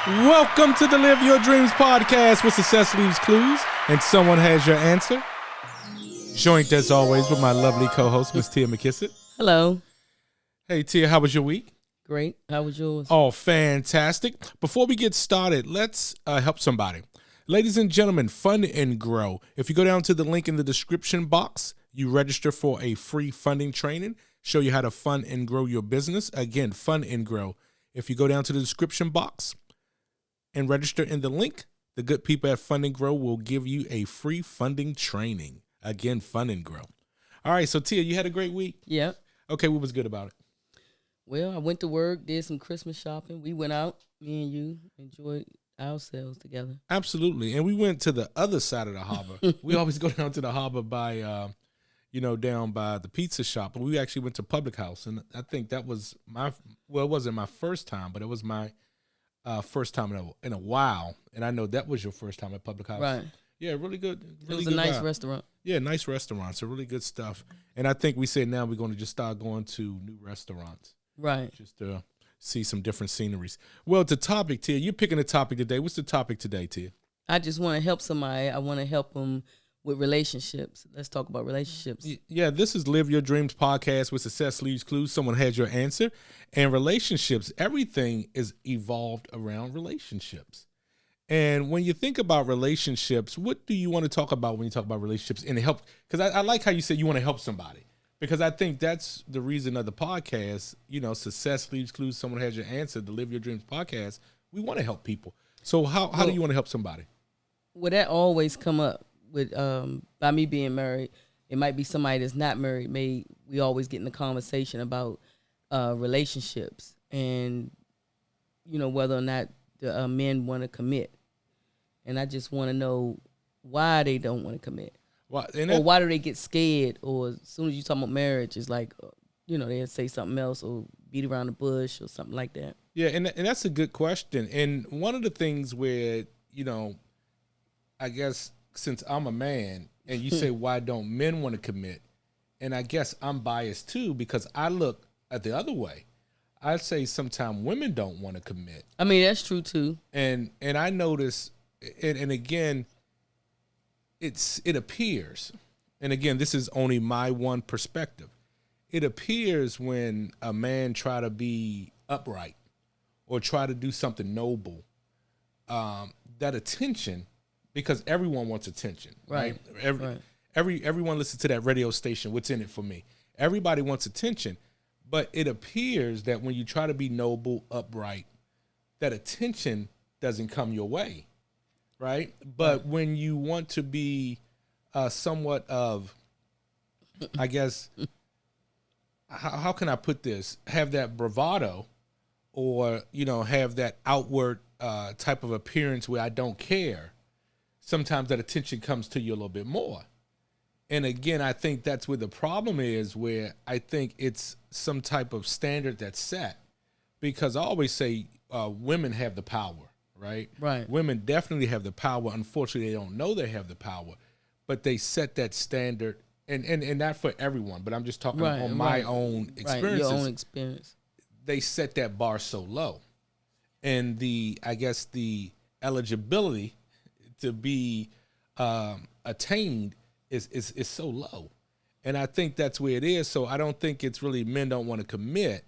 Welcome to the Live Your Dreams podcast, where success leaves clues and someone has your answer. Joined as always with my lovely co-host, Miss Tia McKissick. Hello. Hey Tia, how was your week? Great. How was yours? Oh, fantastic. Before we get started, let's help somebody. Ladies and gentlemen, Fund and Grow. If you go down to the link in the description box, you register for a free funding training, show you how to fund and grow your business. Again, Fund and Grow. If you go down to the description box and register in the link, the good people at Fund and Grow will give you a free funding training. Again, Fund and Grow. All right, so Tia, you had a great week? Yep. Okay, what was good about it? Well, I went to work, did some Christmas shopping. We went out, me and you, enjoyed ourselves together. Absolutely. And we went to the other side of the harbor. We always go down to the harbor by, down by the pizza shop. And we actually went to Public House. And I think that was it wasn't my first time, but it was my first time in a while. And I know that was your first time at Public House. Right. Yeah, really good. It was a nice restaurant. Yeah, nice restaurant. So really good stuff. And I think we said now we're going to just start going to new restaurants. Right. Just to see some different sceneries. Well, the topic, Tia, you're picking a topic today. What's the topic today, Tia? I just want to help somebody. I want to help them with relationships. Let's talk about relationships. Yeah, this is Live Your Dreams podcast where success leaves clues. Someone has your answer. And relationships, everything is evolved around relationships. And when you think about relationships, what do you want to talk about when you talk about relationships and help? Because I like how you said you want to help somebody. Because I think that's the reason of the podcast, success leaves clues, someone has your answer, the Live Your Dreams podcast. We want to help people. So how do you want to help somebody? Well, that always come up with by me being married. It might be somebody that's not married. We always get in the conversation about relationships and, whether or not the men want to commit. And I just want to know why they don't want to commit. Or why do they get scared? Or as soon as you talk about marriage, it's like, they'll say something else or beat around the bush or something like that. Yeah, and that's a good question. And one of the things where, I guess since I'm a man and you say, why don't men want to commit? And I guess I'm biased too because I look at the other way. I'd say sometimes women don't want to commit. I mean, that's true too. And I notice, and again, it appears, and again, this is only my one perspective. It appears when a man try to be upright or try to do something noble, that attention, because everyone wants attention, right? Everyone listens to that radio station. What's in it for me? Everybody wants attention, but it appears that when you try to be noble, upright, that attention doesn't come your way. Right. But when you want to be somewhat of, I guess, how can I put this? Have that bravado or, have that outward type of appearance where I don't care. Sometimes that attention comes to you a little bit more. And again, I think that's where the problem is, where I think it's some type of standard that's set, because I always say women have the power. Right. Women definitely have the power. Unfortunately, they don't know they have the power, but they set that standard, and not for everyone. But I'm just talking on my own experiences. Your own experience. They set that bar so low, and the eligibility to be attained is so low, and I think that's where it is. So I don't think it's really men don't want to commit.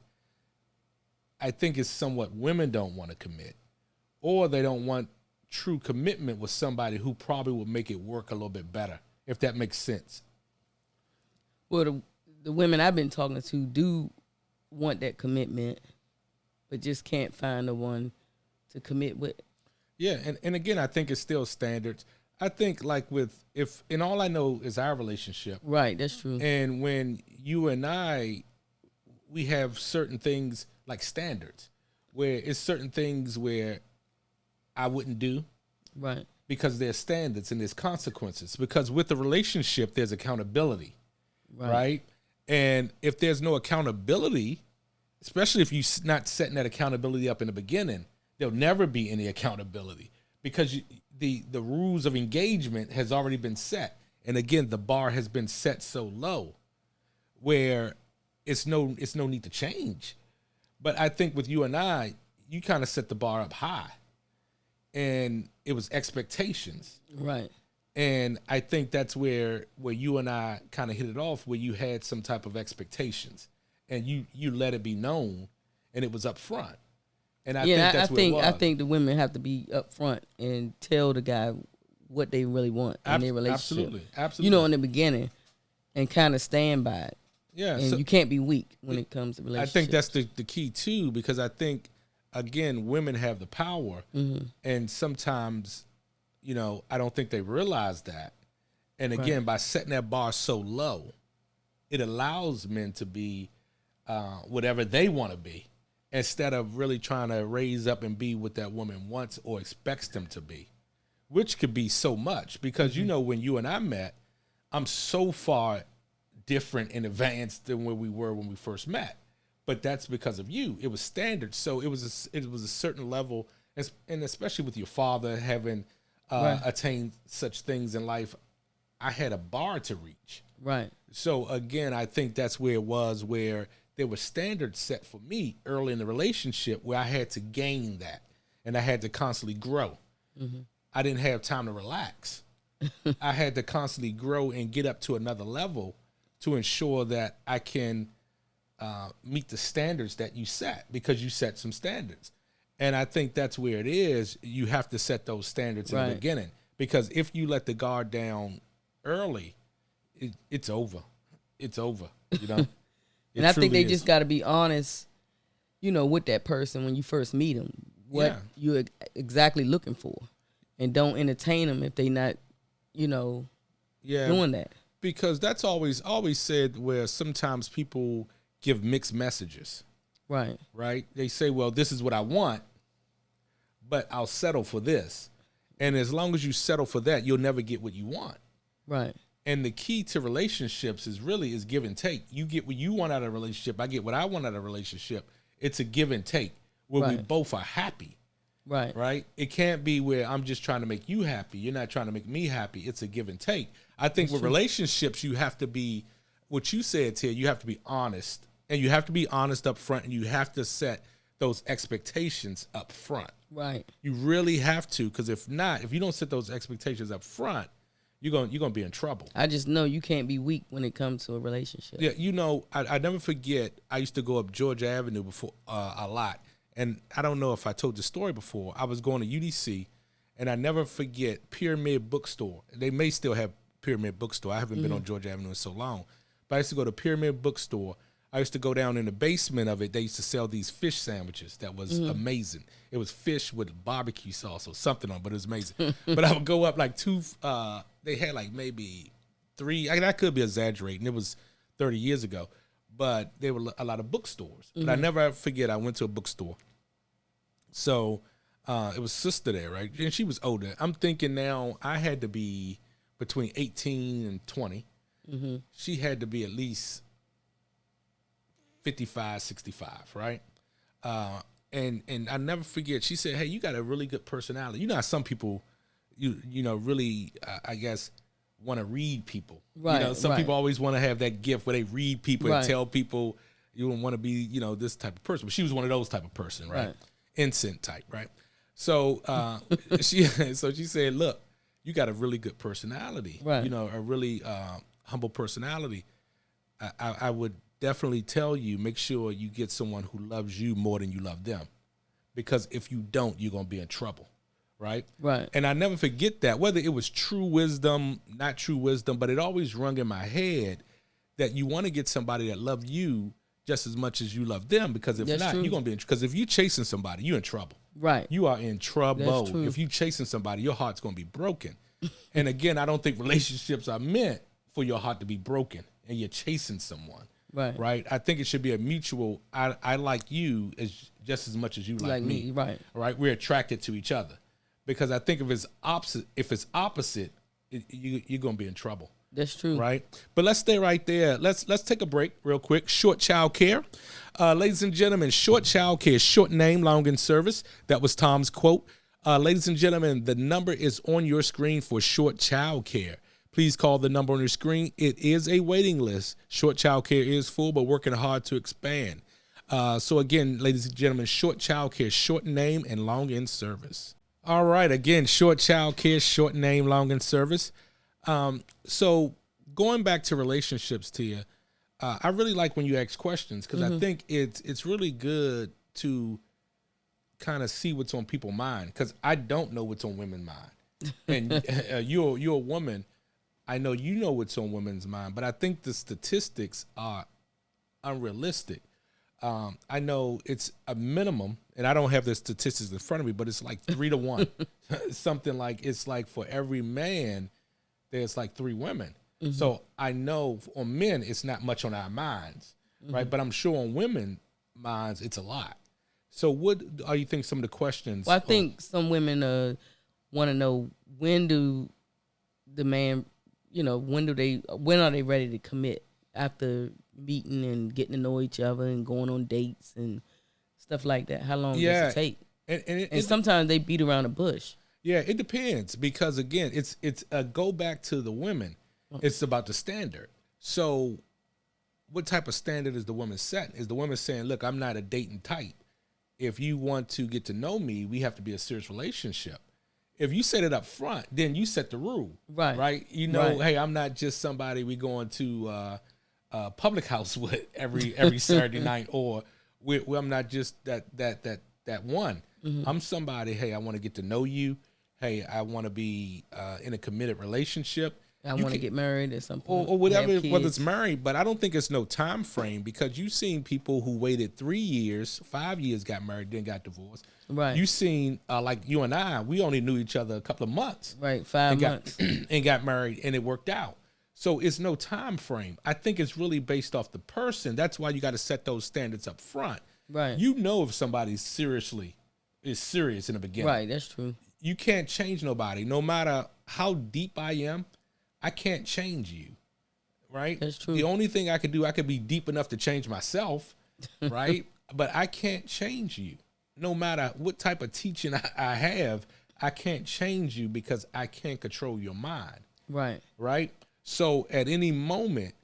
I think it's somewhat women don't want to commit. Or they don't want true commitment with somebody who probably will make it work a little bit better, if that makes sense. Well, the women I've been talking to do want that commitment, but just can't find the one to commit with. Yeah, and again, I think it's still standards. I think and all I know is our relationship. Right, that's true. And when you and I, we have certain things like standards, where it's certain things where I wouldn't do. Right. Because there's standards and there's consequences. Because with the relationship, there's accountability. Right? And if there's no accountability, especially if you're not setting that accountability up in the beginning, there'll never be any accountability. Because the rules of engagement has already been set. And again, the bar has been set so low where it's no need to change. But I think with you and I, you kind of set the bar up high. and it was expectations. Right. And I think that's where you and I kind of hit it off, where you had some type of expectations, and you let it be known, and it was up front. And I think that's what it was. I think the women have to be up front and tell the guy what they really want in their relationship. Absolutely. You know, in the beginning, and kind of stand by it. Yeah. And you can't be weak when it comes to relationships. I think that's the key too, because I think, again, women have the power, and sometimes, you know, I don't think they realize that. And again, by setting that bar so low, it allows men to be whatever they want to be, instead of really trying to raise up and be what that woman wants or expects them to be, which could be so much. Because, you know, when you and I met, I'm so far different in advance than where we were when we first met. But that's because of you. It was standard. So it was a certain level, and especially with your father having attained such things in life, I had a bar to reach. Right. So again, I think that's where it was, where there were standards set for me early in the relationship, where I had to gain that, and I had to constantly grow. I didn't have time to relax. I had to constantly grow and get up to another level to ensure that I can meet the standards that you set, because you set some standards. And I think that's where it is. You have to set those standards in the beginning, because if you let the guard down early, it's over. It's over, you know? And I think they just got to be honest, you know, with that person when you first meet them, what you're exactly looking for, and don't entertain them if they not, you know, doing that. Because that's always said, where sometimes people give mixed messages. Right. Right? They say, well, this is what I want, but I'll settle for this. And as long as you settle for that, you'll never get what you want. Right. And the key to relationships is give and take. You get what you want out of a relationship. I get what I want out of a relationship. It's a give and take where we both are happy. Right. Right. It can't be where I'm just trying to make you happy. You're not trying to make me happy. It's a give and take. I think with relationships, you have to be, what you said, Tia, you have to be honest, and you have to be honest up front, and you have to set those expectations up front. Right. You really have to, because if not, if you don't set those expectations up front, you're gonna be in trouble. I just know you can't be weak when it comes to a relationship. Yeah, you know, I never forget, I used to go up Georgia Avenue before a lot. And I don't know if I told the story before. I was going to UDC, and I never forget Pyramid Bookstore. They may still have Pyramid Bookstore. I haven't been on Georgia Avenue in so long. But I used to go to Pyramid Bookstore. I used to go down in the basement of it. They used to sell these fish sandwiches that was amazing. It was fish with barbecue sauce or something on, but it was amazing. But I would go up like they had like maybe 3, I could be exaggerating. It was 30 years ago. But there were a lot of bookstores. But I never forget, I went to a bookstore. So it was sister there, right? And she was older. I'm thinking now I had to be between 18 and 20. She had to be at least 55, 65, right? And I never forget, she said, hey, you got a really good personality. You know how some people, you know, really, I guess, want to read people. Right. You know, some people always want to have that gift where they read people and tell people you don't want to be, you know, this type of person. But she was one of those type of person, right? Instant type, right? So she said, look, you got a really good personality. Right. You know, a really humble personality. I would definitely tell you, make sure you get someone who loves you more than you love them. Because if you don't, you're going to be in trouble. Right? Right. And I never forget that, whether it was true wisdom, not true wisdom, but it always rung in my head that you want to get somebody that loves you just as much as you love them, because if not, you're going to be in, because if you're chasing somebody, you're in trouble. Right. You are in trouble. If you're chasing somebody, your heart's going to be broken. And again, I don't think relationships are meant for your heart to be broken and you're chasing someone. Right. Right. I think it should be a mutual, I like you as just as much as you like me. Right. Right. We're attracted to each other. Because I think if it's opposite, you're gonna be in trouble. That's true, right? But let's stay right there. Let's take a break real quick. Short Child Care, ladies and gentlemen. Short Child Care, short name, long in service. That was Tom's quote. Ladies and gentlemen, the number is on your screen for Short Child Care. Please call the number on your screen. It is a waiting list. Short Child Care is full, but working hard to expand. So again, ladies and gentlemen, Short Child Care, short name and long in service. All right. Again, short child care, short name, long in service. So going back to relationships, Tia, I really like when you ask questions because I think it's really good to kind of see what's on people's mind because I don't know what's on women's mind, and you're a woman. I know you know what's on women's mind, but I think the statistics are unrealistic. I know it's a minimum, and I don't have the statistics in front of me, but it's like 3 to 1. Something like it's like for every man, there's like 3 women. So I know on men, it's not much on our minds, right? But I'm sure on women minds, it's a lot. So what are you think some of the questions? Well, I think some women want to know when do the man, when are they ready to commit after meeting and getting to know each other and going on dates and stuff like that? How long does it take? And sometimes they beat around the bush. Yeah, it depends because again, it's a go back to the women. It's about the standard. So what type of standard is the woman setting? Is the woman saying, look, I'm not a dating type. If you want to get to know me, we have to be a serious relationship. If you set it up front, then you set the rule. Right? You know, hey, I'm not just somebody we going to public house with every Saturday night, or I'm not just that one. I'm somebody, hey, I want to get to know you. Hey, I want to be in a committed relationship. I want to get married at some point. Or whatever, whether it's married, but I don't think it's no time frame because you've seen people who waited 3 years, 5 years, got married, then got divorced. Right. You've seen, like you and I, we only knew each other a couple of months. Right, 5 months. And got married, and it worked out. So it's no time frame. I think it's really based off the person. That's why you got to set those standards up front. Right. You know if somebody's serious in the beginning. Right, that's true. You can't change nobody. No matter how deep I am, I can't change you, right? That's true. The only thing I could do, I could be deep enough to change myself, right? But I can't change you. No matter what type of teaching I have, I can't change you because I can't control your mind. Right. Right? So at any moment,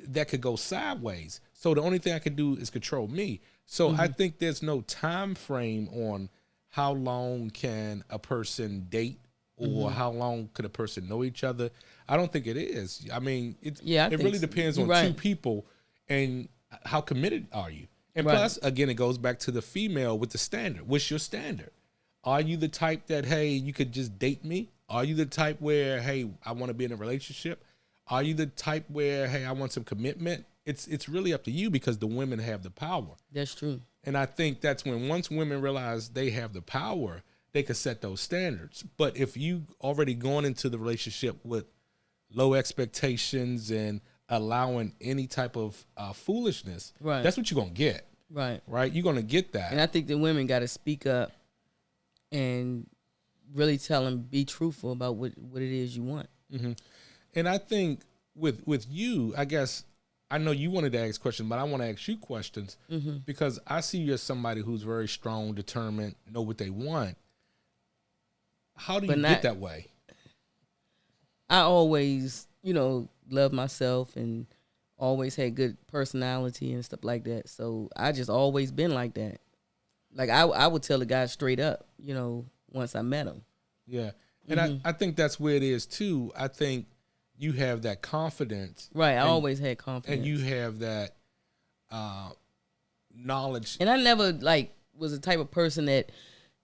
that could go sideways. So the only thing I could do is control me. So I think there's no time frame on how long can a person date or how long could a person know each other. I don't think it is. I mean, it really depends on two people and how committed are you. And plus, again, it goes back to the female with the standard. What's your standard? Are you the type that, hey, you could just date me? Are you the type where, hey, I want to be in a relationship? Are you the type where, hey, I want some commitment? It's really up to you because the women have the power. That's true. And I think that's when once women realize they have the power, they can set those standards. But if you already gone into the relationship with low expectations and allowing any type of foolishness, that's what you're going to get. Right. You're going to get that. And I think the women got to speak up and really tell them, be truthful about what it is you want. Mm-hmm. And I think with you, I guess, I know you wanted to ask questions, but I want to ask you questions because I see you as somebody who's very strong, determined, know what they want. How do you get that way? I always, love myself and always had good personality and stuff like that. So I just always been like that. Like I would tell the guy straight up, once I met him. Yeah. And I think that's where it is too. I think you have that confidence. Right. I always had confidence. And you have that knowledge. And I never was the type of person that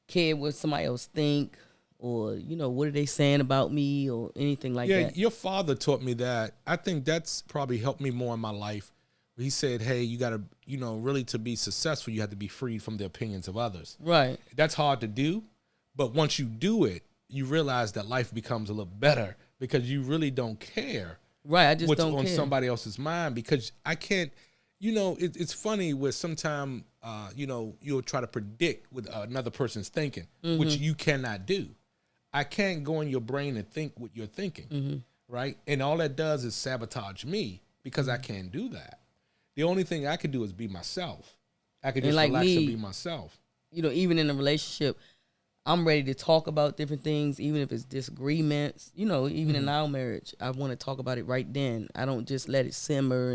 cared what somebody else think or, what are they saying about me or anything like that. Yeah, your father taught me that. I think that's probably helped me more in my life. He said, hey, you got to, really to be successful, you have to be freed from the opinions of others. Right. That's hard to do. But once you do it, you realize that life becomes a little better because you really don't care. Right, I just what's don't on care. Somebody else's mind because I can't, it's funny where sometimes, you'll try to predict what another person's thinking, which you cannot do. I can't go in your brain and think what you're thinking, right? And all that does is sabotage me because I can't do that. The only thing I can do is be myself. I can just relax and be myself. Even in a relationship, I'm ready to talk about different things, even if it's disagreements. Even in our marriage, I want to talk about it right then. I don't just let it simmer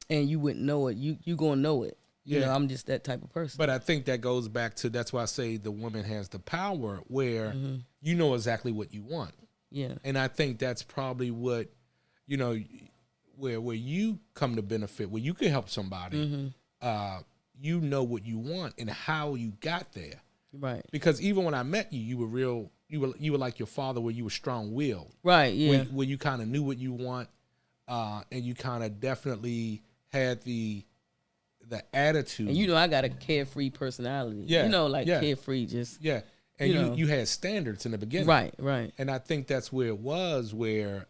and you wouldn't know it. You gonna know it. You Yeah. know, I'm just that type of person. But I think that goes back to, that's why I say the woman has the power, where you know exactly what you want. Yeah. And I think that's probably what, you know, where you come to benefit, where you can help somebody. You know what you want and how you got there. Right. Because even when I met you, you were real. You were like your father, where you were strong-willed. Right. Yeah. Where you kind of knew what you want, and you kind of definitely had the attitude. And you know, I got a carefree personality. Yeah, You know, like yeah. carefree, just Yeah, and You know. you had standards in the beginning. right. Right. And I think that's where it was, where,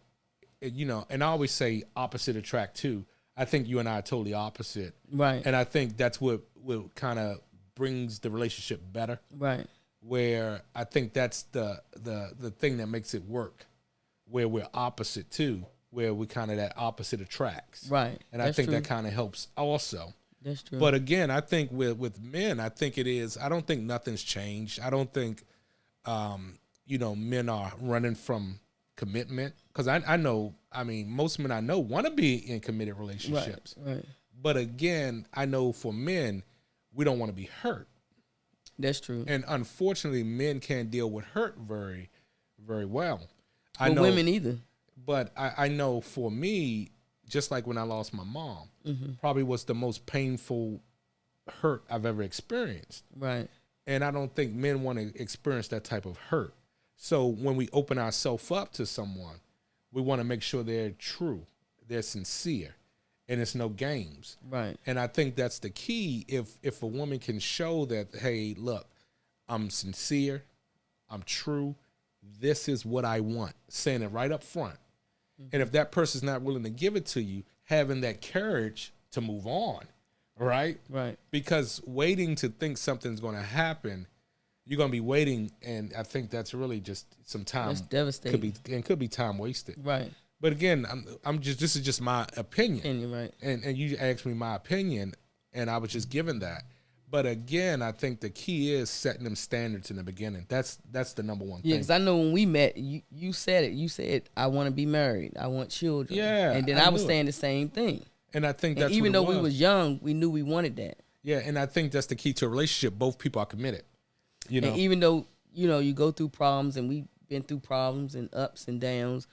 you know, and I always say opposite attract too. I think you and I are totally opposite. Right. And I think that's what kind of brings the relationship better, Right. where I think that's the thing that makes it work, where we're opposite too, where we kind of that opposite attracts. Right. And I That's think true. that kind of helps also. That's true. But again, I think with men, I think it is, I don't think nothing's changed. I don't think, you know, men are running from commitment, because I know, I mean, most men I know want to be in committed relationships. Right. But again, I know for men, we don't want to be hurt. That's true. And unfortunately, men can't deal with hurt very, very well. I But know women either. But I know for me, just like when I lost my mom, probably was the most painful hurt I've ever experienced. Right. And I don't think men want to experience that type of hurt. So when we open ourselves up to someone, we want to make sure they're true, they're sincere, and it's no games. Right. And I think that's the key. If a woman can show that, hey, look, I'm sincere, I'm true, this is what I want, saying it right up front. And if that person's not willing to give it to you, having that courage to move on, right? Right. Because waiting to think something's going to happen, you're going to be waiting, and I think that's really just some time. That's devastating. Could be time wasted. Right. But again, I'm just, this is just my opinion. Opinion, right. And you asked me my opinion, and I was just giving that. But again, I think the key is setting them standards in the beginning. That's the number one Yeah, thing. because I know when we met, you said it. You said, I want to be married. I want children. Yeah, And then I I was knew it. saying the same thing. And I think And that's even what though it we was young, we knew we wanted that. Yeah, and I think that's the key to a relationship. Both people are committed. You know, And even though, you know, you go through problems, and we've been through problems and ups and downs,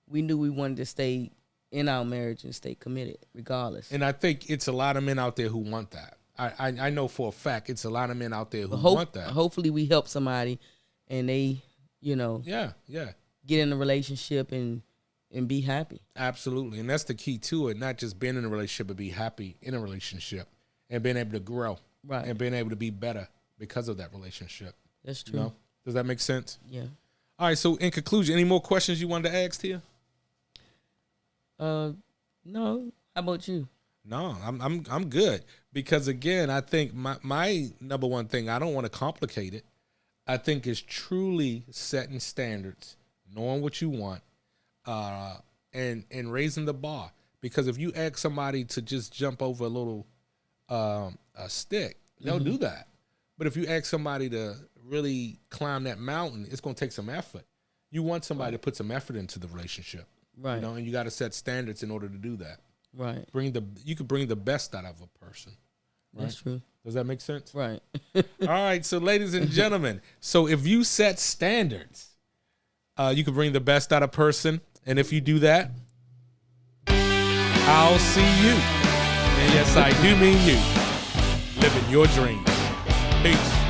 we knew we wanted to stay in our marriage and stay committed regardless. and I think it's a lot of men out there who want that. I know for a fact it's a lot of men out there who want that. Hopefully we help somebody and they, you know, Yeah, get in a relationship and be happy. absolutely. And that's the key to it. Not just being in a relationship, but be happy in a relationship and being able to grow. Right. And being able to be better because of that relationship. That's true. You know? Does that make sense? Yeah. All right. So in conclusion, any more questions you wanted to ask here? No. How about you? No, I'm good, because again, I think my number one thing, I don't want to complicate it. I think is truly setting standards, knowing what you want, and raising the bar. Because if you ask somebody to just jump over a little a stick, they'll do that. But if you ask somebody to really climb that mountain, it's going to take some effort. You want somebody to put some effort into the relationship, Right. you know, and you got to set standards in order to do that. Right. You could bring the best out of a person. Right? That's true. Does that make sense? Right. All right. So ladies and gentlemen, so if you set standards, you can bring the best out of a person. And if you do that, I'll see you. And yes, I do mean you. Living your dreams. Peace.